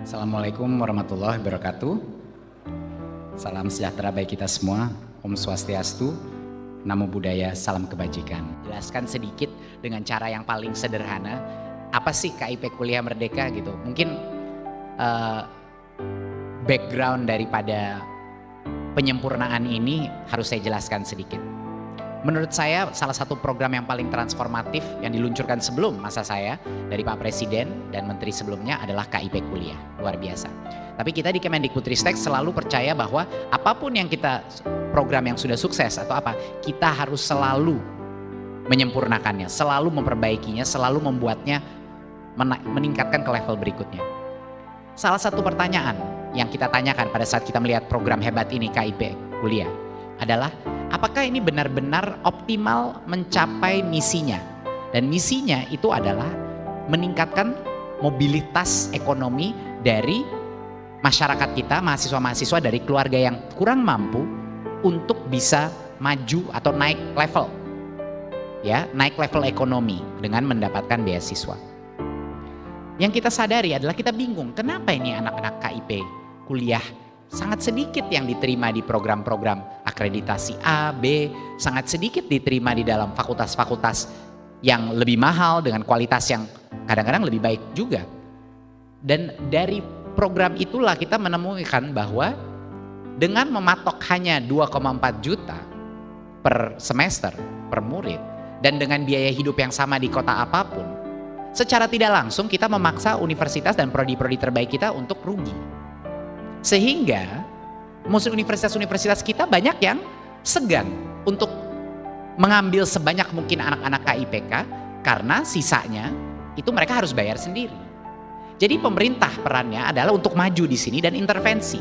Assalamualaikum warahmatullahi wabarakatuh. Salam sejahtera bagi kita semua. Om Swastiastu, Namo Buddhaya, salam kebajikan. Jelaskan sedikit dengan cara yang paling sederhana, apa sih KIP Kuliah Merdeka gitu. Mungkin background daripada penyempurnaan ini harus saya jelaskan sedikit. Menurut saya salah satu program yang paling transformatif yang diluncurkan sebelum masa saya dari Pak Presiden dan Menteri sebelumnya adalah KIP Kuliah. Luar biasa. Tapi kita di Kemendikbudristek selalu percaya bahwa apapun yang kita program yang sudah sukses atau apa, kita harus selalu menyempurnakannya, selalu memperbaikinya, selalu membuatnya meningkatkan ke level berikutnya. Salah satu pertanyaan yang kita tanyakan pada saat kita melihat program hebat ini KIP Kuliah adalah apakah ini benar-benar optimal mencapai misinya? Dan misinya itu adalah meningkatkan mobilitas ekonomi dari masyarakat kita, mahasiswa-mahasiswa dari keluarga yang kurang mampu untuk bisa maju atau naik level. Ya, naik level ekonomi dengan mendapatkan beasiswa. Yang kita sadari adalah kita bingung, kenapa ini anak-anak KIP Kuliah sangat sedikit yang diterima di program-program akreditasi A, B, sangat sedikit diterima di dalam fakultas-fakultas yang lebih mahal dengan kualitas yang kadang-kadang lebih baik juga. Dan dari program itulah kita menemukan bahwa dengan mematok hanya 2,4 juta per semester, per murid, dan dengan biaya hidup yang sama di kota apapun, secara tidak langsung kita memaksa universitas dan prodi-prodi terbaik kita untuk rugi. Sehingga universitas-universitas kita banyak yang segan untuk mengambil sebanyak mungkin anak-anak KIPK karena sisanya itu mereka harus bayar sendiri. Jadi pemerintah perannya adalah untuk maju di sini dan intervensi.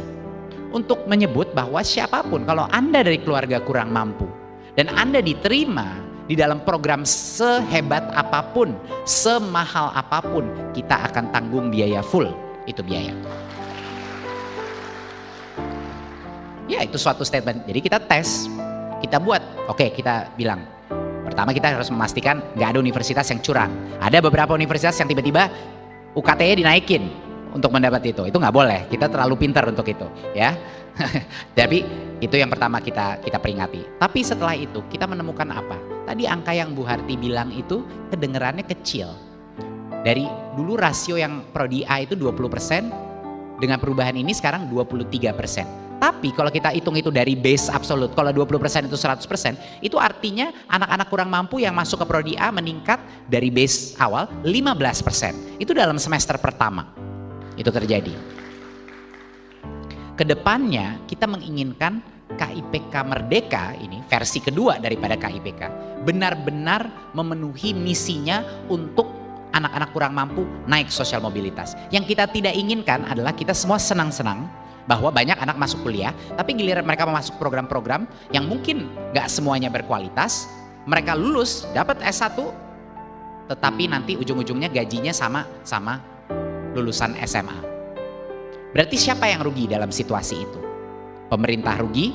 Untuk menyebut bahwa siapapun kalau Anda dari keluarga kurang mampu dan Anda diterima di dalam program sehebat apapun, semahal apapun, kita akan tanggung biaya full, itu biaya. Ya itu suatu statement, jadi kita tes, kita buat, oke kita bilang, pertama kita harus memastikan nggak ada universitas yang curang. Ada beberapa universitas yang tiba-tiba UKT-nya dinaikin untuk mendapat itu nggak boleh, kita terlalu pintar untuk itu ya. Tapi itu yang pertama kita peringati. Tapi setelah itu kita menemukan apa? Tadi angka yang Bu Harti bilang itu kedengerannya kecil. Dari dulu rasio yang prodi A itu 20%, dengan perubahan ini sekarang 23%. Tapi kalau kita hitung itu dari base absolut, kalau 20% itu 100%, itu artinya anak-anak kurang mampu yang masuk ke prodi A meningkat dari base awal 15%. Itu dalam semester pertama. Itu terjadi. Kedepannya kita menginginkan KIPK Merdeka ini, versi kedua daripada KIPK, benar-benar memenuhi misinya untuk anak-anak kurang mampu naik sosial mobilitas. Yang kita tidak inginkan adalah kita semua senang-senang bahwa banyak anak masuk kuliah, tapi giliran mereka masuk program-program yang mungkin gak semuanya berkualitas, mereka lulus dapat S1, tetapi nanti ujung-ujungnya gajinya sama lulusan SMA. Berarti siapa yang rugi dalam situasi itu? Pemerintah rugi,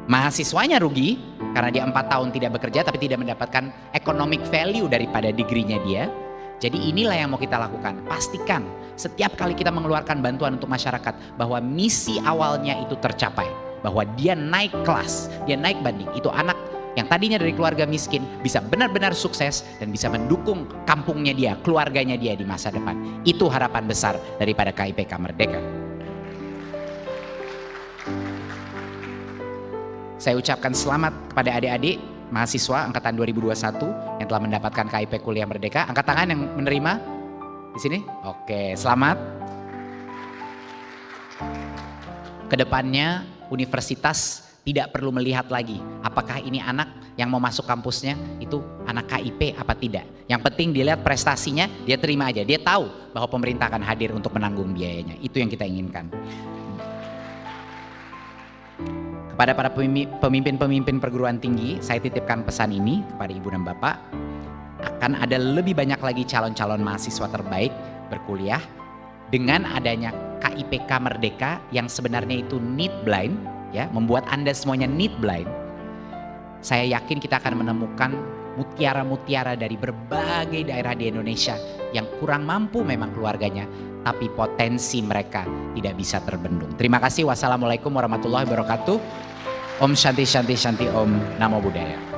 mahasiswanya rugi, karena dia 4 tahun tidak bekerja tapi tidak mendapatkan economic value daripada degree-nya dia. Jadi inilah yang mau kita lakukan, pastikan setiap kali kita mengeluarkan bantuan untuk masyarakat bahwa misi awalnya itu tercapai, bahwa dia naik kelas, dia naik banding, itu anak yang tadinya dari keluarga miskin bisa benar-benar sukses dan bisa mendukung kampungnya dia, keluarganya dia di masa depan. Itu harapan besar daripada KIPK Merdeka. Saya ucapkan selamat kepada adik-adik mahasiswa angkatan 2021 yang telah mendapatkan KIP Kuliah Merdeka. Angkat tangan yang menerima di sini. Oke, selamat. Kedepannya universitas tidak perlu melihat lagi apakah ini anak yang mau masuk kampusnya itu anak KIP apa tidak. Yang penting dilihat prestasinya, dia terima aja. Dia tahu bahwa pemerintah akan hadir untuk menanggung biayanya. Itu yang kita inginkan. Kepada para pemimpin-pemimpin perguruan tinggi, saya titipkan pesan ini kepada Ibu dan Bapak. Akan ada lebih banyak lagi calon-calon mahasiswa terbaik berkuliah dengan adanya KIPK Merdeka yang sebenarnya itu need blind, ya, membuat Anda semuanya need blind. Saya yakin kita akan menemukan mutiara-mutiara dari berbagai daerah di Indonesia yang kurang mampu memang keluarganya, tapi potensi mereka tidak bisa terbendung. Terima kasih. Wassalamualaikum warahmatullahi wabarakatuh. Om Shanti Shanti Shanti Om. Namo Buddhaya.